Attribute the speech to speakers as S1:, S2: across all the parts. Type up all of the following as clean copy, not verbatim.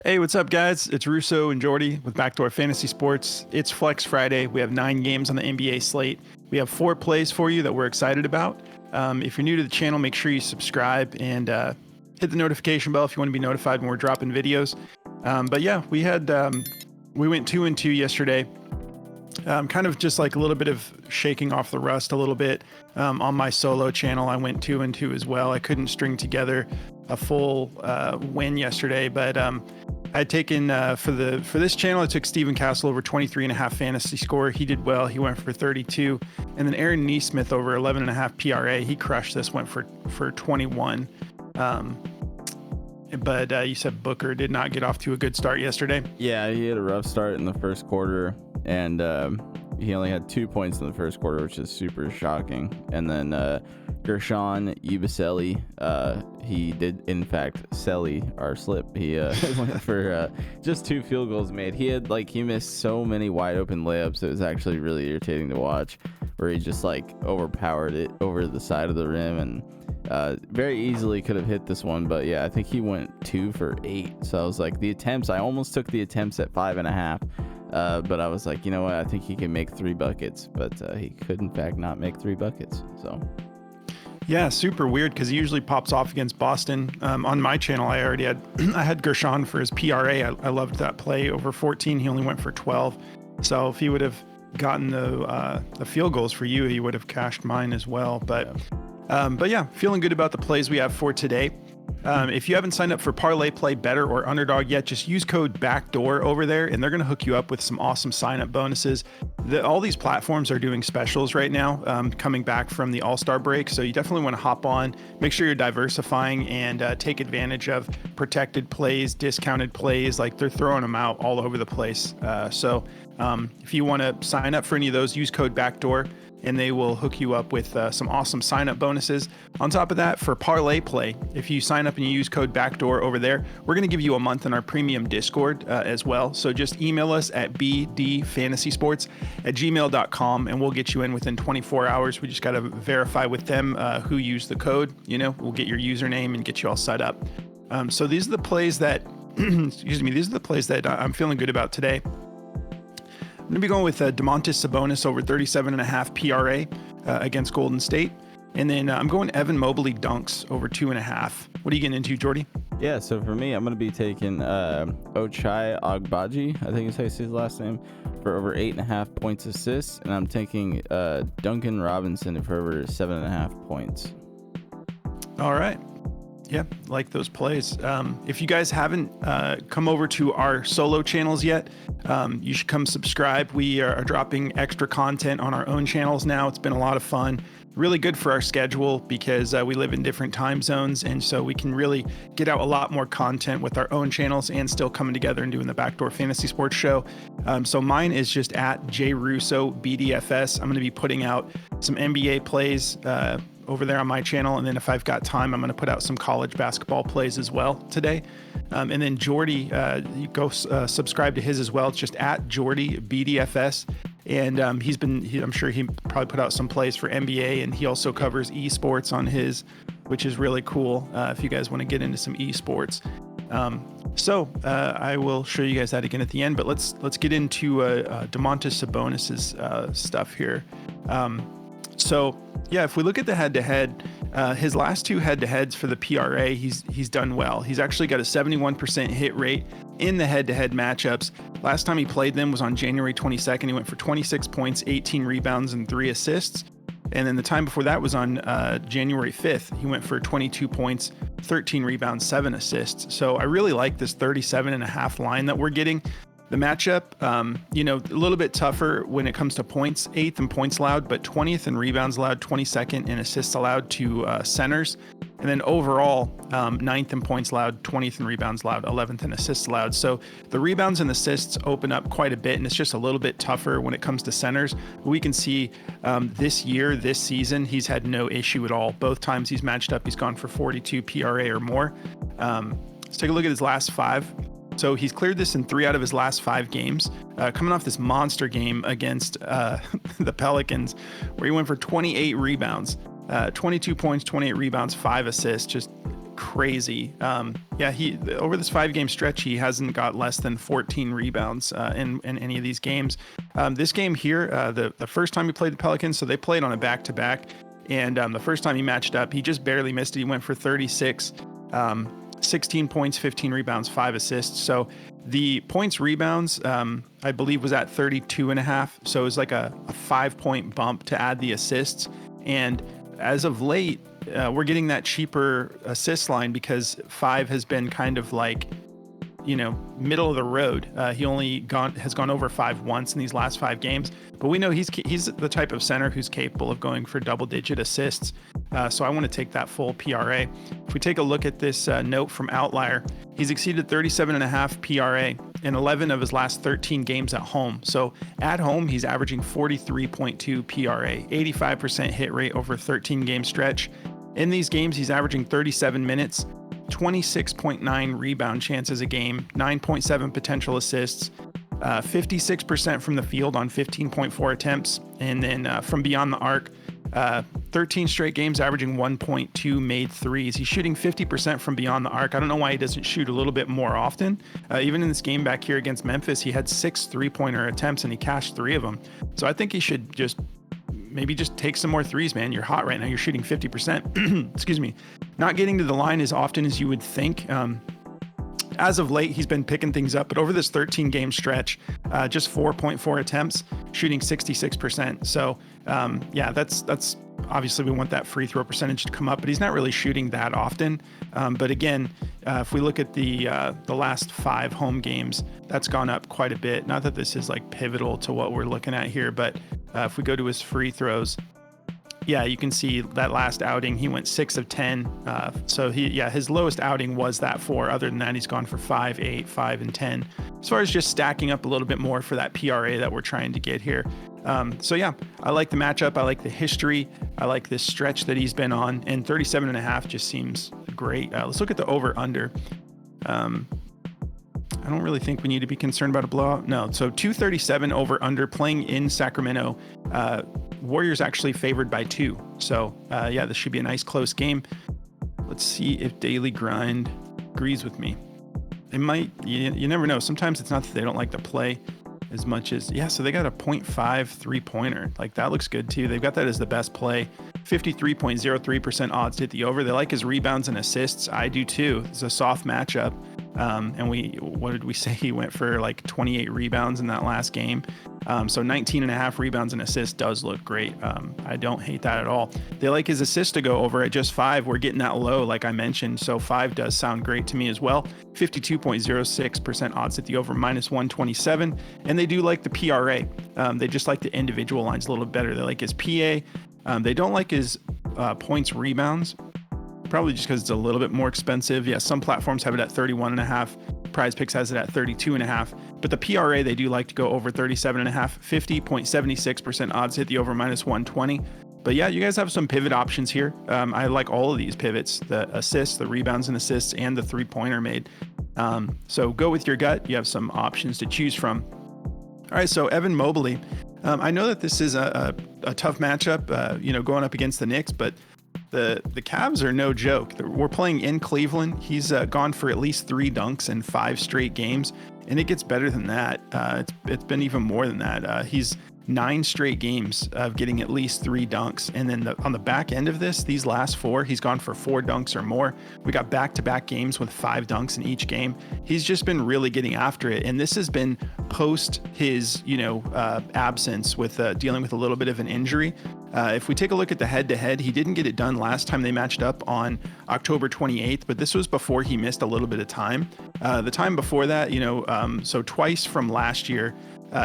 S1: Hey, what's up, guys? It's Russo and Jordy with Backdoor Fantasy Sports. It's Flex Friday. We have 9 games on the NBA slate. We have 4 plays for you that we're excited about. If you're new to the channel, make sure you subscribe and hit the notification bell if you want to be notified when we're dropping videos. But yeah, we went 2-2 yesterday. Kind of just like a little bit of shaking off the rust a little bit. On my solo channel, I went 2-2 as well. I couldn't string together a full win yesterday, but I had taken for this channel, I took Steven Castle over 23.5 fantasy score. He did well. He went for 32. And then Aaron Neesmith over 11.5 PRA. He crushed this, went for 21. But you said Booker did not get off to a good start yesterday.
S2: Yeah, he had a rough start in the first quarter, and he only had 2 points in the first quarter, which is super shocking. And then Gershon Yabusele, he did in fact slip. He went for just 2 field goals made. He missed so many wide open layups. It was actually really irritating to watch, where he just overpowered it over the side of the rim and very easily could have hit this one. But yeah, I think he went 2 for 8. So I was like, the attempts, I almost took the attempts at 5.5. But I was like, you know what? I think he can make 3 buckets, but he could in fact not make 3 buckets. So
S1: yeah, super weird because he usually pops off against Boston. On my channel, I had Gershon for his PRA. I loved that play over 14. He only went for 12. So if he would have gotten the field goals for you, he would have cashed mine as well. But yeah, feeling good about the plays we have for today. If you haven't signed up for Parlay, Play Better, or Underdog yet, just use code BACKDOOR over there, and they're going to hook you up with some awesome sign-up bonuses. All these platforms are doing specials right now, coming back from the All-Star break, so you definitely want to hop on, make sure you're diversifying, and take advantage of protected plays, discounted plays. Like, they're throwing them out all over the place. So if you want to sign up for any of those, use code BACKDOOR, and they will hook you up with some awesome sign-up bonuses. On top of that, for Parlay Play, if you sign up and you use code BACKDOOR over there, we're going to give you a month in our premium Discord as well. So just email us at bdfantasysports@gmail.com, and we'll get you in within 24 hours. We just got to verify with them who used the code. We'll get your username and get you all set up. So these are the plays that, these are the plays that I'm feeling good about today. I'm going to be going with Domantas Sabonis over 37.5 PRA against Golden State. And then I'm going Evan Mobley dunks over 2.5. What are you getting into, Jordy?
S2: yeah, so for me, I'm going to be taking Ochai Agbaji, I think is how you say his last name, for over 8.5 points assists. And I'm taking Duncan Robinson for over 7.5 points. All
S1: right. Yeah, like those plays. If you guys haven't come over to our solo channels yet, you should come subscribe. We are dropping extra content on our own channels now. It's been a lot of fun. Really good for our schedule because we live in different time zones, and so we can really get out a lot more content with our own channels and still coming together and doing the Backdoor Fantasy Sports Show. So mine is just at JRussoBDFS. I'm going to be putting out some NBA plays over there on my channel, and then if I've got time, I'm going to put out some college basketball plays as well today. And then Jordy, you go subscribe to his as well. It's just at JordyBDFS. And I'm sure he probably put out some plays for NBA, and he also covers esports on his, which is really cool if you guys want to get into some esports. So I will show you guys that again at the end, but let's get into Domantas Sabonis's stuff here. So yeah, if we look at the head-to-head, his last 2 head-to-heads for the PRA, he's done well. He's actually got a 71% hit rate in the head-to-head matchups. Last time he played them was on January 22nd. He went for 26 points, 18 rebounds, and 3 assists. And then the time before that was on January 5th. He went for 22 points, 13 rebounds, 7 assists. So I really like this 37.5 line that we're getting. The matchup, a little bit tougher when it comes to points, 8th in points allowed, but 20th in rebounds allowed, 22nd in assists allowed to centers. And then overall, 9th in points allowed, 20th in rebounds allowed, 11th in assists allowed. So the rebounds and assists open up quite a bit, and it's just a little bit tougher when it comes to centers. We can see this season, he's had no issue at all. Both times he's matched up, he's gone for 42 PRA or more. Let's take a look at his last 5. So he's cleared this in 3 out of his last 5 games, coming off this monster game against the Pelicans, where he went for 28 rebounds, 22 points, 28 rebounds, 5 assists, just crazy. He over this 5-game stretch, he hasn't got less than 14 rebounds in any of these games. This game here, the first time he played the Pelicans, so they played on a back-to-back, and the first time he matched up, he just barely missed it. He went for 36, 16 points, 15 rebounds, 5 assists. So the points rebounds, I believe, was at 32.5. So it was like a 5-point bump to add the assists. And as of late, we're getting that cheaper assist line because 5 has been kind of like, middle of the road. He only has gone over 5 once in these last 5 games, but we know he's the type of center who's capable of going for double-digit assists. So I want to take that full PRA. If we take a look at this note from Outlier, he's exceeded 37.5 PRA in 11 of his last 13 games at home. So at home, he's averaging 43.2 PRA, 85% hit rate over a 13-game stretch. In these games, he's averaging 37 minutes, 26.9 rebound chances a game, 9.7 potential assists, 56% from the field on 15.4 attempts, and then from beyond the arc, 13 straight games averaging 1.2 made threes. He's shooting 50% from beyond the arc. I don't know why he doesn't shoot a little bit more often. Even in this game back here against Memphis, he had 6 3-pointer attempts and he cashed 3 of them. So I think he should maybe just take some more threes, man. You're hot right now. You're shooting 50%. Excuse me. Not getting to the line as often as you would think. As of late, he's been picking things up, but over this 13-game stretch, just 4.4 attempts, shooting 66%. So, that's obviously we want that free throw percentage to come up, but he's not really shooting that often. But again, if we look at the last 5 home games, that's gone up quite a bit. Not that this is like pivotal to what we're looking at here, but if we go to his free throws, you can see that last outing, he went 6 of 10. So his lowest outing was that 4. Other than that, he's gone for 5, 8, 5, and 10. As far as just stacking up a little bit more for that PRA that we're trying to get here. I like the matchup. I like the history. I like this stretch that he's been on, and 37.5 just seems great. Let's look at the over under. I don't really think we need to be concerned about a blowout. No, so 237 over under, playing in Sacramento. Warriors actually favored by 2. So this should be a nice close game. Let's see if Daily Grind agrees with me. They might, you never know. Sometimes it's not that they don't like to play as much as, so they got a 0.5 3-pointer. Like that looks good too. They've got that as the best play. 53.03% odds to hit the over. They like his rebounds and assists. I do too. It's a soft matchup. And what did we say? He went for like 28 rebounds in that last game. So 19.5 rebounds and assists does look great. I don't hate that at all. They like his assists to go over at just 5. We're getting that low, like I mentioned. So 5 does sound great to me as well. 52.06% odds at the over, -127. And they do like the PRA. They just like the individual lines a little better. They like his PA. They don't like his points rebounds. Probably just because it's a little bit more expensive. Some platforms have it at 31.5. Prize Picks has it at 32.5. But the PRA, they do like to go over 37.5. 50.76% odds hit the over, -120. But you guys have some pivot options here. I like all of these pivots, the assists, the rebounds and assists, and the 3-pointer made. So go with your gut. You have some options to choose from. All right, so Evan Mobley. I know that this is a tough matchup, going up against the Knicks, but the Cavs are no joke. We're playing in Cleveland. He's gone for at least 3 dunks in 5 straight games, and it gets better than that. It's been even more than that. He's 9 straight games of getting at least 3 dunks, and then on the back end of this, these last 4, he's gone for 4 dunks or more. We got back-to-back games with 5 dunks in each game. He's just been really getting after it, and this has been post his absence with dealing with a little bit of an injury. If we take a look at the head-to-head, he didn't get it done last time they matched up on October 28th, but this was before he missed a little bit of time. The time before that, so twice from last year,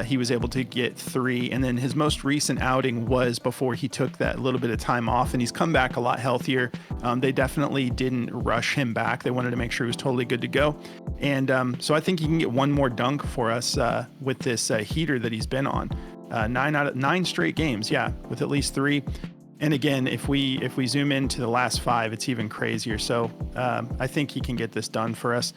S1: he was able to get 3, and then his most recent outing was before he took that little bit of time off, and he's come back a lot healthier. They definitely didn't rush him back. They wanted to make sure he was totally good to go. And so I think he can get 1 more dunk for us with this heater that he's been on. 9 straight games, with at least 3. And again, if we zoom into the last 5, it's even crazier. So I think he can get this done for us.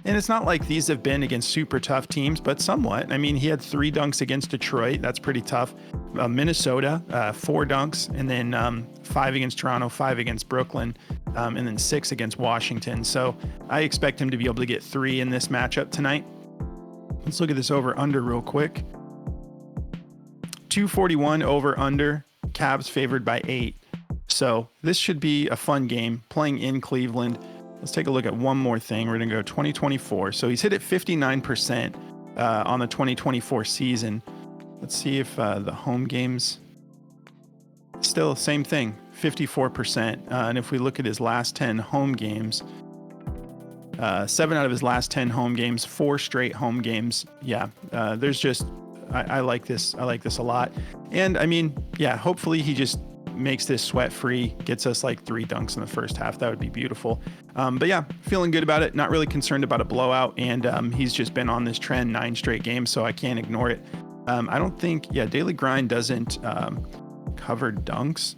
S1: And it's not like these have been against super tough teams, but somewhat. I mean, he had 3 dunks against Detroit. That's pretty tough. Minnesota, 4 dunks, and then 5 against Toronto, 5 against Brooklyn, and then 6 against Washington. So I expect him to be able to get 3 in this matchup tonight. Let's look at this over under real quick. 241 over under. Cavs favored by 8. So this should be a fun game playing in Cleveland. Let's take a look at one more thing. We're going to go 2024. So he's hit it 59% on the 2024 season. Let's see if the home games, still same thing, 54%. And if we look at his last 10 home games, 7 out of his last 10 home games, 4 straight home games. Yeah, there's just, I like this. I like this a lot. And I mean, yeah, hopefully he just makes this sweat free, gets us like 3 dunks in the first half. That would be beautiful. But yeah, feeling good about it. Not really concerned about a blowout. And he's just been on this trend 9 straight games, so I can't ignore it. I don't think, Daily Grind doesn't cover dunks,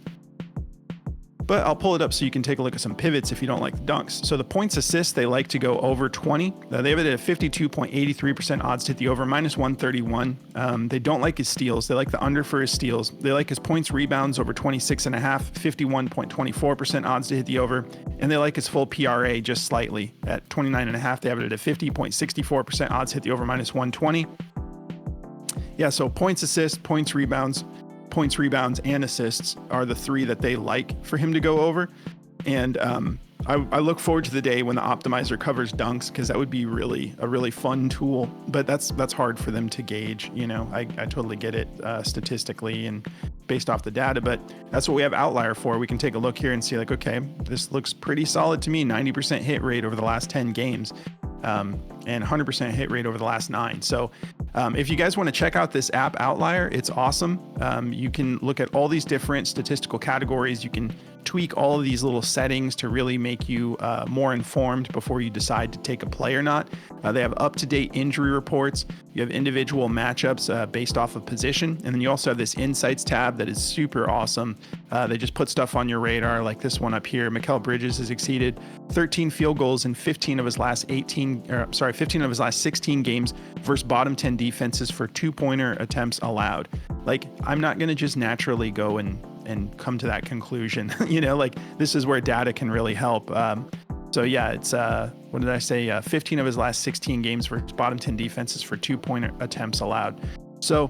S1: but I'll pull it up so you can take a look at some pivots if you don't like the dunks. So the points assists, they like to go over 20. They have it at a 52.83% odds to hit the over, -131. They don't like his steals. They like the under for his steals. They like his points rebounds over 26.5, 51.24% odds to hit the over. And they like his full PRA just slightly at 29.5. They have it at a 50.64% odds to hit the over, -120. Yeah, so points, assists, points, rebounds, and assists are the 3 that they like for him to go over. And I look forward to the day when the optimizer covers dunks, because that would be a really fun tool. But that's hard for them to gauge. You know, I totally get it statistically and based off the data, but that's what we have Outlier for. We can take a look here and see like, okay, this looks pretty solid to me. 90% hit rate over the last 10 games. And 100% hit rate over the last 9. So if you guys want to check out this app Outlier, it's awesome. You can look at all these different statistical categories. You can tweak all of these little settings to really make you more informed before you decide to take a play or not. They have up-to-date injury reports. You have individual matchups based off of position. And then you also have this Insights tab that is super awesome. They just put stuff on your radar like this one up here. Mikal Bridges has exceeded 13 field goals in 15 of his last 16 games versus bottom 10 defenses for 2-pointer attempts allowed. Like, I'm not going to just naturally go and come to that conclusion. You know, like, this is where data can really help. So yeah, it's, what did I say? 15 of his last 16 games versus bottom 10 defenses for 2-pointer attempts allowed. So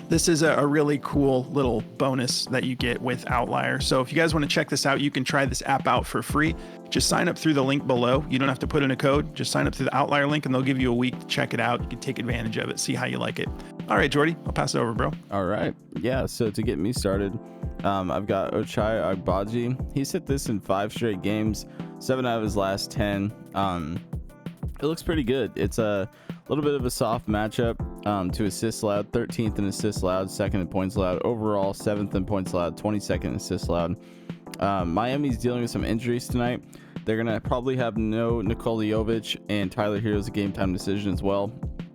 S1: this is a really cool little bonus that you get with Outlier. So if you guys want to check this out, you can try this app out for free. Just sign up through the link below. You don't have to put in a code. Just sign up through the Outlier link and they'll give you a week to check it out. You can take advantage of it, see how you like it. All right, Jordy, I'll pass it over, bro.
S2: All right. Yeah, so to get me started, I've got Ochai Agbaji. He's hit this in 5 straight games, 7 out of his last 10. It looks pretty good. It's a little bit of a soft matchup to assists allowed, 13th in assists allowed, 2nd in points allowed, overall 7th in points allowed, 22nd in assists allowed. Miami's dealing with some injuries tonight. They're going to probably have no Nikola Jovic, and Tyler Hero's a game time decision as well.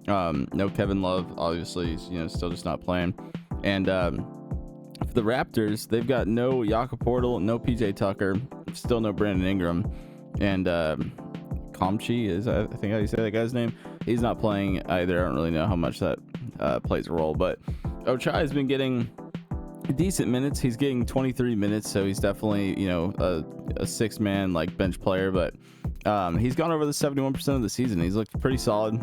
S2: No Kevin Love, obviously, still just not playing. And for the Raptors, they've got no Jakob Poeltl, no PJ Tucker, still no Brandon Ingram, and Comchi is, I think how you say that guy's name. He's not playing either. I don't really know how much that plays a role, but Ochai has been getting decent minutes. He's getting 23 minutes, so he's definitely, a 6-man like bench player, but he's gone over the 71% of the season. He's looked pretty solid.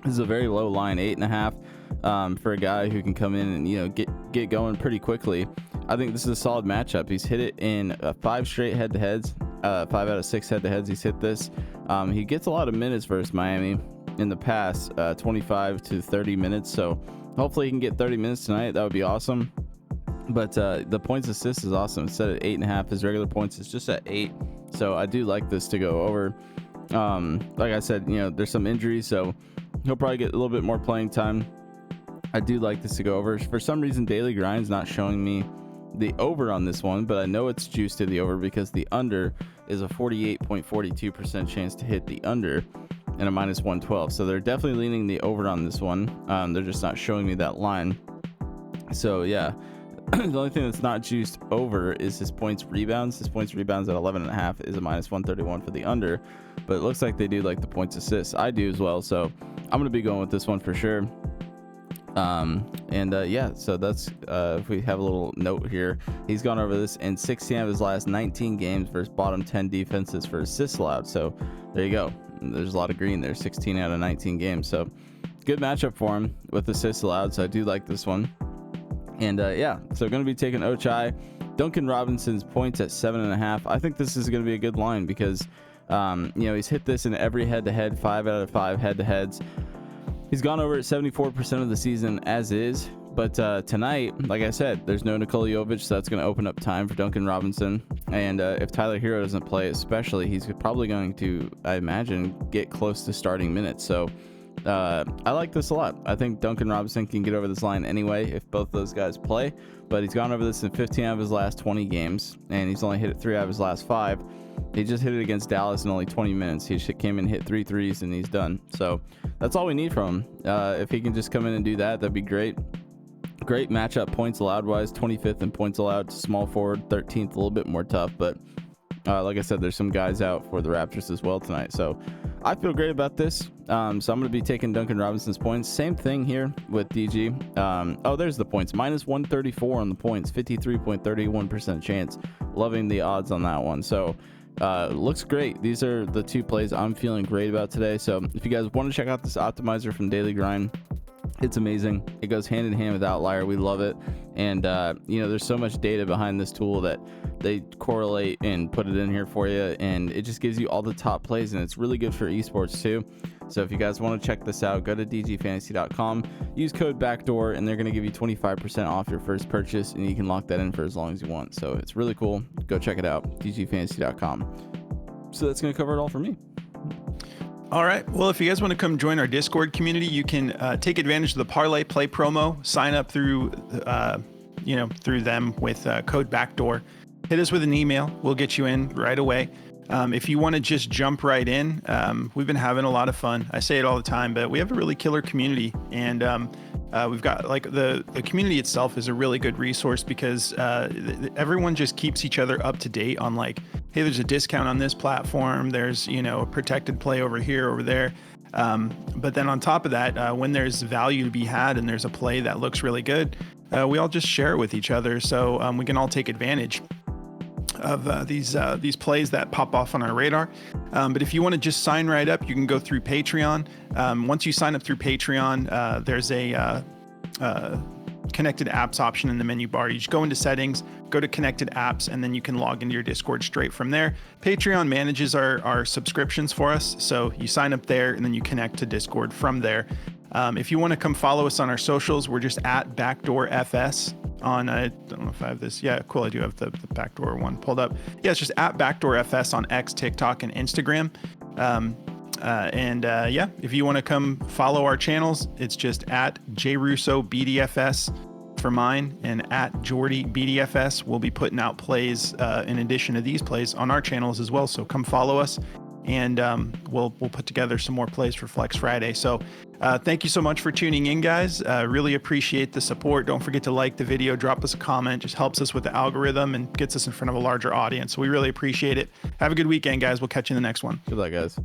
S2: This is a very low line, 8.5 for a guy who can come in and get going pretty quickly. I think this is a solid matchup. He's hit it in 5 straight head-to-heads, 5 out of 6 head-to-heads. He's hit this. He gets a lot of minutes versus Miami in the past, 25 to 30 minutes. So hopefully he can get 30 minutes tonight. That would be awesome. But the points assist is awesome. It's set at 8.5. His regular points is just at 8. So I do like this to go over. Like I said, there's some injuries, so he'll probably get a little bit more playing time. I do like this to go over. For some reason, Daily Grind's not showing me the over on this one, but I know it's juiced to the over because the under is a 48.42% chance to hit the under and a -112. So they're definitely leaning the over on this one. They're just not showing me that line. So yeah, The only thing that's not juiced over is his points rebounds. His points rebounds at 11.5 is a -131 for the under, but it looks like they do like the points assists. I do as well, so I'm gonna be going with this one for sure. Yeah, so that's if we have a little note here, he's gone over this in 16 of his last 19 games versus bottom 10 defenses for assists allowed. So there you go. There's a lot of green there. 16 out of 19 games, so good matchup for him with assists allowed. So I do like this one. And yeah, so going to be taking Ochai. Duncan Robinson's points at 7.5. I think this is going to be a good line because he's hit this in every head-to-head, 5 out of 5 head-to-heads. He's gone over at 74% of the season as is, but tonight, like I said, there's no Nikola Jovic, so that's going to open up time for Duncan Robinson. And if Tyler Hero doesn't play, especially, he's probably going to, I imagine, get close to starting minutes. So I like this a lot. I think Duncan Robinson can get over this line anyway if both those guys play, but he's gone over this in 15 out of his last 20 games, and he's only hit it 3 out of his last 5. He just hit it against Dallas in only 20 minutes. He came in, hit 3 threes, and he's done. So that's all we need from him. If he can just come in and do that, that'd be great. Great matchup points allowed wise, 25th in points allowed, small forward, 13th, a little bit more tough, but like I said, there's some guys out for the Raptors as well tonight. So I feel great about this. So I'm going to be taking Duncan Robinson's points. Same thing here with DG. There's the points. -134 on the points, 53.31% chance. Loving the odds on that one. So looks great. These are the 2 plays I'm feeling great about today. So if you guys want to check out this optimizer from Daily Grind, it's amazing. It goes hand in hand with Outlier. We love it. And there's so much data behind this tool that they correlate and put it in here for you, and it just gives you all the top plays, and it's really good for esports too. So if you guys want to check this out, go to dgfantasy.com, use code BACKDOOR, and they're going to give you 25% off your first purchase, and you can lock that in for as long as you want. So it's really cool. Go check it out, dgfantasy.com. So that's going to cover it all for me.
S1: All right. Well, if you guys want to come join our Discord community, you can take advantage of the Parlay Play promo. Sign up through them with code BACKDOOR. Hit us with an email. We'll get you in right away. If you want to just jump right in, we've been having a lot of fun. I say it all the time, but we have a really killer community, and we've got like the community itself is a really good resource because everyone just keeps each other up to date on like, hey, there's a discount on this platform. There's, a protected play over here, over there. But then on top of that, when there's value to be had and there's a play that looks really good, we all just share it with each other. So we can all take advantage of these plays that pop off on our radar. But if you want to just sign right up, you can go through Patreon. Once you sign up through Patreon, there's a connected apps option in the menu bar. You just go into settings, go to connected apps, and then you can log into your Discord straight from there. Patreon manages our subscriptions for us. So you sign up there and then you connect to Discord from there. If you want to come follow us on our socials, we're just at BackdoorFS on, I don't know if I have this. Yeah, cool. I do have the Backdoor one pulled up. Yeah, it's just at BackdoorFS on X, TikTok, and Instagram. If you want to come follow our channels, it's just at JRussoBDFS for mine and at JordyBDFS. We'll be putting out plays in addition to these plays on our channels as well. So come follow us, and we'll put together some more plays for Flex Friday. So thank you so much for tuning in, guys. Really appreciate the support. Don't forget to like the video, drop us a comment. Just helps us with the algorithm and gets us in front of a larger audience. So we really appreciate it. Have a good weekend, guys. We'll catch you in the next one.
S2: Good luck, guys.